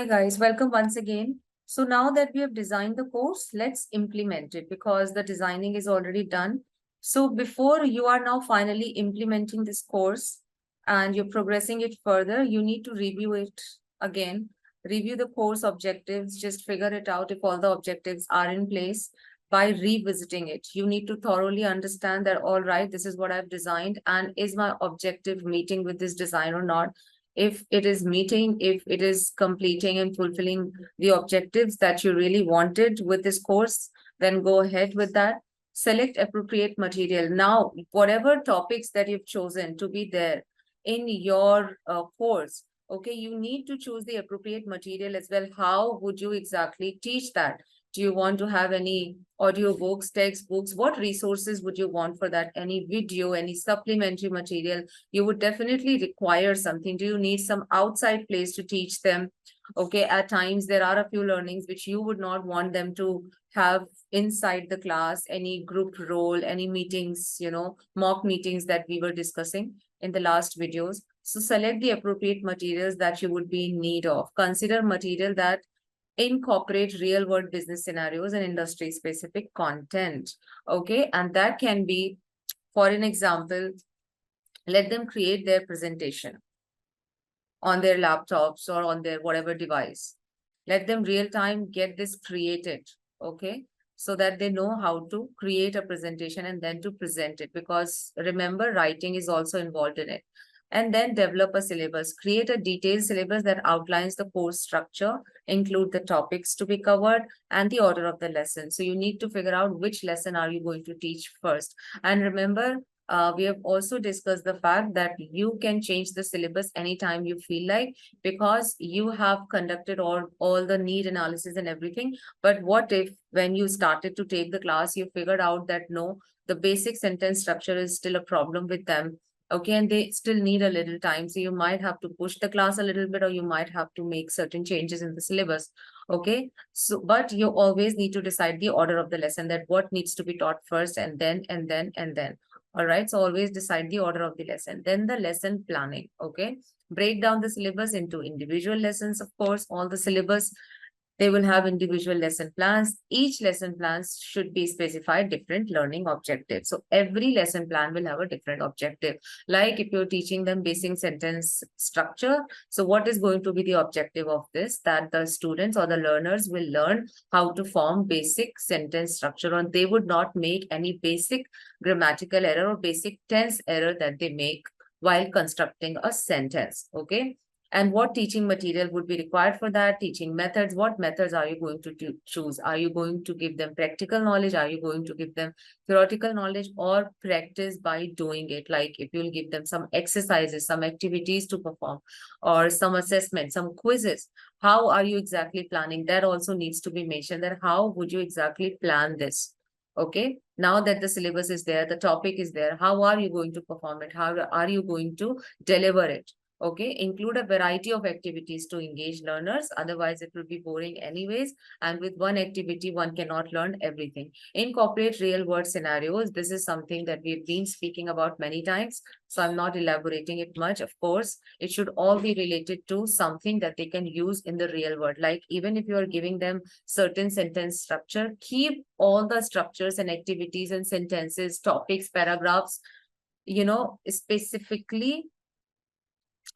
Hi guys, welcome once again. So now that we have designed the course, let's implement it because the designing is already done. So before you are now finally implementing this course and you're progressing it further, you need to review it again, review the course objectives, just figure it out if all the objectives are in place by revisiting it. You need to thoroughly understand that, all right, this is what I've designed and is my objective meeting with this design or not? If it is meeting, if it is completing and fulfilling the objectives that you really wanted with this course, then go ahead with that. Select appropriate material. Now, whatever topics that you've chosen to be there in your course, okay, you need to choose the appropriate material as well. How would you exactly teach that? Do you want to have any audio books, textbooks? What resources would you want for that? Any video, any supplementary material? You would definitely require something. Do you need some outside place to teach them? Okay, at times there are a few learnings which you would not want them to have inside the class, any group role, any meetings, mock meetings that we were discussing in the last videos. So select the appropriate materials that you would be in need of. Consider material that incorporate real world business scenarios and industry specific content. Okay, and that can be, for an example, let them create their presentation on their laptops or on their whatever device. Let them real time get this created, okay? So that they know how to create a presentation and then to present it. Because remember, writing is also involved in it. And then develop a syllabus. Create a detailed syllabus that outlines the course structure, include the topics to be covered and the order of the lesson. So you need to figure out which lesson are you going to teach first. And remember, we have also discussed the fact that you can change the syllabus anytime you feel like, because you have conducted all the need analysis and everything. But what if when you started to take the class, you figured out that no, the basic sentence structure is still a problem with them. Okay, and they still need a little time. So you might have to push the class a little bit, or you might have to make certain changes in the syllabus. Okay, so but you always need to decide the order of the lesson, that what needs to be taught first, and then, and then, and then. All right, so always decide the order of the lesson. Then the lesson planning, okay? Break down the syllabus into individual lessons, of course, all the syllabus. They will have individual lesson plans. Each lesson plans should be specified different learning objectives. So every lesson plan will have a different objective. Like if you're teaching them basic sentence structure, so what is going to be the objective of this? That the students or the learners will learn how to form basic sentence structure, and they would not make any basic grammatical error or basic tense error that they make while constructing a sentence. Okay. And what teaching material would be required for that? Teaching methods. What methods are you going to choose? Are you going to give them practical knowledge? Are you going to give them theoretical knowledge, or practice by doing it? Like if you'll give them some exercises, some activities to perform, or some assessment, some quizzes. How are you exactly planning? That also needs to be mentioned, that how would you exactly plan this? Okay, now that the syllabus is there, the topic is there, how are you going to perform it? How are you going to deliver it? Okay, include a variety of activities to engage learners. Otherwise, it will be boring anyways. And with one activity, one cannot learn everything. Incorporate real world scenarios. This is something that we've been speaking about many times. So I'm not elaborating it much. Of course, it should all be related to something that they can use in the real world. Like even if you are giving them certain sentence structure, keep all the structures and activities and sentences, topics, paragraphs, specifically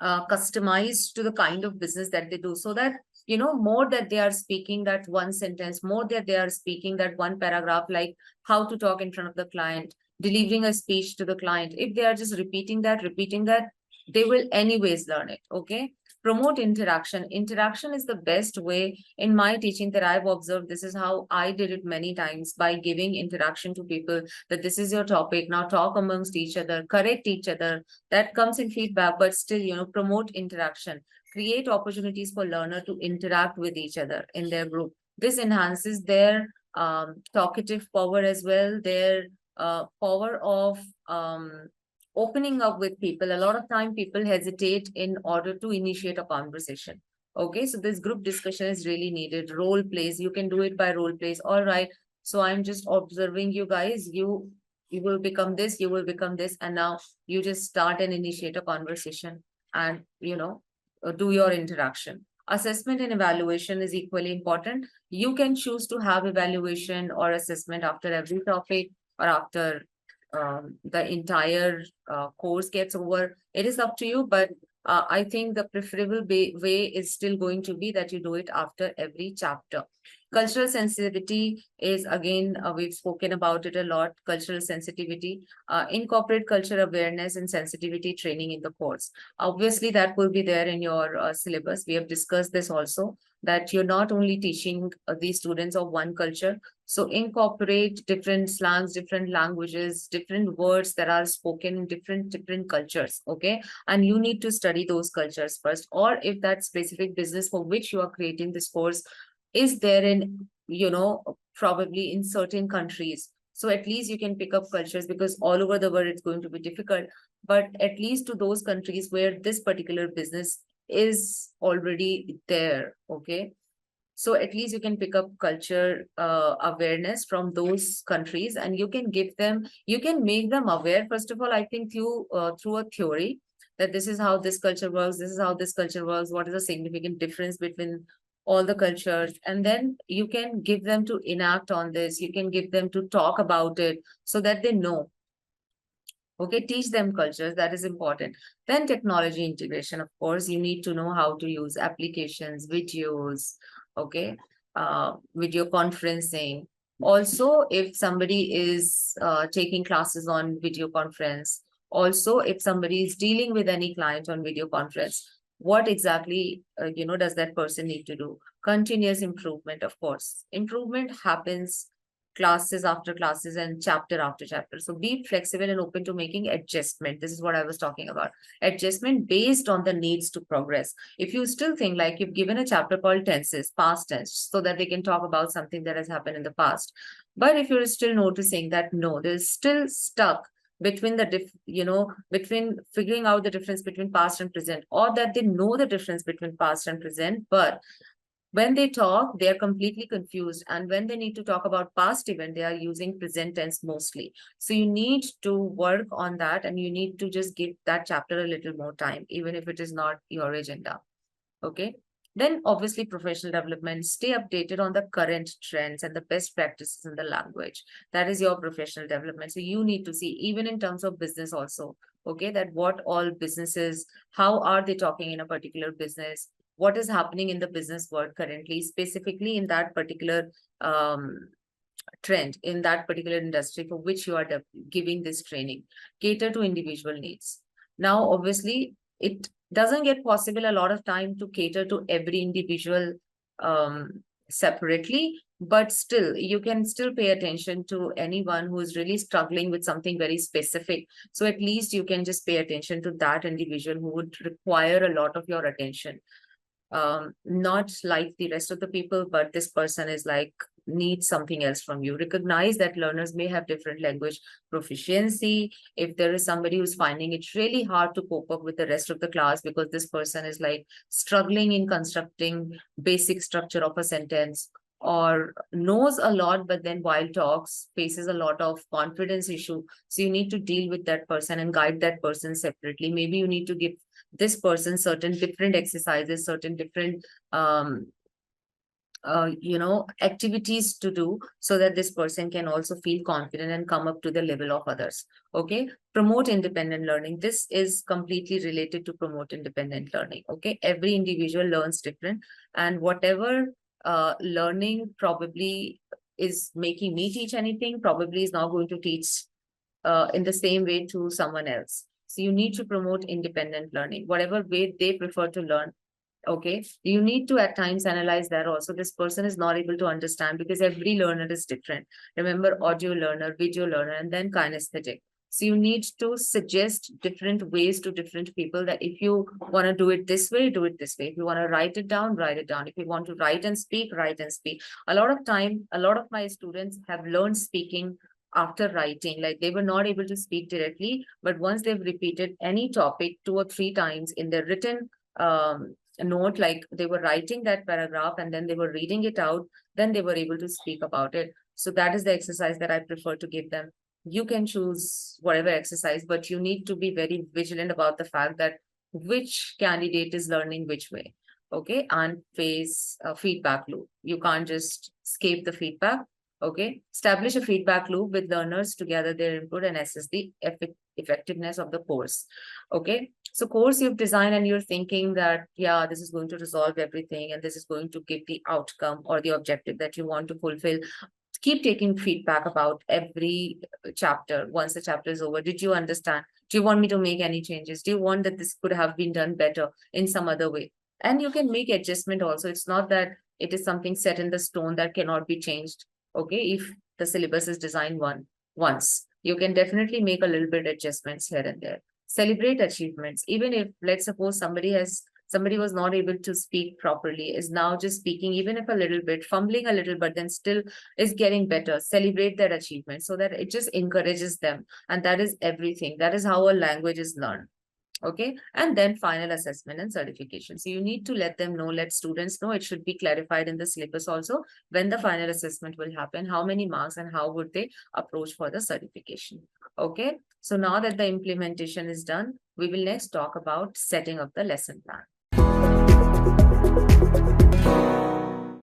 customized to the kind of business that they do, so that more that they are speaking that one sentence, more that they are speaking that one paragraph, like how to talk in front of the client, delivering a speech to the client. If they are just repeating that, they will anyways learn it. Okay, promote interaction. Interaction is the best way in my teaching that I've observed. This is how I did it many times, by giving interaction to people, that this is your topic, now talk amongst each other, correct each other. That comes in feedback, but still, promote interaction. Create opportunities for learner to interact with each other in their group. This enhances their talkative power as well, their power of opening up with people. A lot of time people hesitate in order to initiate a conversation. Okay, so this group discussion is really needed. Role plays, you can do it by role plays. All right, so I'm just observing you guys. You will become this, you will become this, and now you just start and initiate a conversation and do your interaction. Assessment and evaluation is equally important. You can choose to have evaluation or assessment after every topic or after the entire course gets over. It is up to you, but I think the preferable way is still going to be that you do it after every chapter. Cultural sensitivity is, again, we've spoken about it a lot. Cultural sensitivity, incorporate culture awareness and sensitivity training in the course. Obviously, that will be there in your syllabus. We have discussed this also, that you're not only teaching these students of one culture. So incorporate different slangs, different languages, different words that are spoken in different cultures, okay? And you need to study those cultures first. Or if that specific business for which you are creating this course is there in, probably in certain countries. So at least you can pick up cultures, because all over the world it's going to be difficult. But at least to those countries where this particular business is already there, okay? So at least you can pick up culture awareness from those countries, and you can make them aware, first of all, I think, through a theory, that this is how this culture works, this is how this culture works, what is the significant difference between all the cultures. And then you can give them to enact on this, you can give them to talk about it so that they know. Okay, teach them cultures, that is important. Then technology integration, of course, you need to know how to use applications, videos, okay, video conferencing. Also, if somebody is taking classes on video conference, also if somebody is dealing with any client on video conference, what exactly does that person need to do? Continuous improvement, of course. Improvement happens classes after classes and chapter after chapter. So be flexible and open to making adjustment. This is what I was talking about. Adjustment based on the needs to progress. If you still think, like, you've given a chapter called tenses, past tense, so that they can talk about something that has happened in the past. But if you're still noticing that no, there's still stuck between between figuring out the difference between past and present, or that they know the difference between past and present, but when they talk, they are completely confused. And when they need to talk about past event, they are using present tense mostly. So you need to work on that, and you need to just give that chapter a little more time, even if it is not your agenda. Okay. Then obviously professional development, stay updated on the current trends and the best practices in the language. That is your professional development. So you need to see, even in terms of business also, okay, that what all businesses, how are they talking in a particular business? What is happening in the business world currently, specifically in that particular trend, in that particular industry for which you are giving this training. Cater to individual needs. Now, obviously, it doesn't get possible a lot of time to cater to every individual separately, but still, you can still pay attention to anyone who is really struggling with something very specific. So at least you can just pay attention to that individual who would require a lot of your attention. Not like the rest of the people, but this person is like, needs something else from you. Recognize that learners may have different language proficiency. If there is somebody who's finding it really hard to cope up with the rest of the class because this person is like struggling in constructing basic structure of a sentence, or knows a lot, but then while talks faces a lot of confidence issue. So you need to deal with that person and guide that person separately. Maybe you need to give this person certain different exercises, certain different activities to do, so that this person can also feel confident and come up to the level of others. Okay. Promote independent learning. This is completely related to promote independent learning. Okay. Every individual learns different, and whatever learning probably is making me teach anything, probably is not going to teach in the same way to someone else. So you need to promote independent learning, whatever way they prefer to learn. Okay, you need to at times analyze that also. This person is not able to understand, because every learner is different. Remember, audio learner, video learner, and then kinesthetic. So you need to suggest different ways to different people, that if you want to do it this way, do it this way. If you want to write it down, write it down. If you want to write and speak, write and speak. A lot of time, a lot of my students have learned speaking after writing. Like, they were not able to speak directly, but once they've repeated any topic 2 or 3 times in their written note, like they were writing that paragraph and then they were reading it out, then they were able to speak about it. So that is the exercise that I prefer to give them. You can choose whatever exercise, but you need to be very vigilant about the fact that which candidate is learning which way. okay, and face a feedback loop. You can't just escape the feedback. Okay, establish a feedback loop with learners to gather their input and assess the effectiveness of the course. Okay, so course you've designed and you're thinking that, yeah, this is going to resolve everything and this is going to give the outcome or the objective that you want to fulfill. Keep taking feedback about every chapter. Once the chapter is over, did you understand? Do you want me to make any changes? Do you want that this could have been done better in some other way? And you can make adjustment also. It's not that it is something set in the stone that cannot be changed. Okay, if the syllabus is designed once, you can definitely make a little bit adjustments here and there. Celebrate achievements. Even if, let's suppose, somebody was not able to speak properly, is now just speaking, even if a little bit, fumbling a little, but then still is getting better. Celebrate that achievement so that it just encourages them. And that is everything. That is how a language is learned. Okay, and then final assessment and certification. So you need to let them know, let students know. It should be clarified in the syllabus also when the final assessment will happen, how many marks and how would they approach for the certification. Okay, so now that the implementation is done, we will next talk about setting up the lesson plan.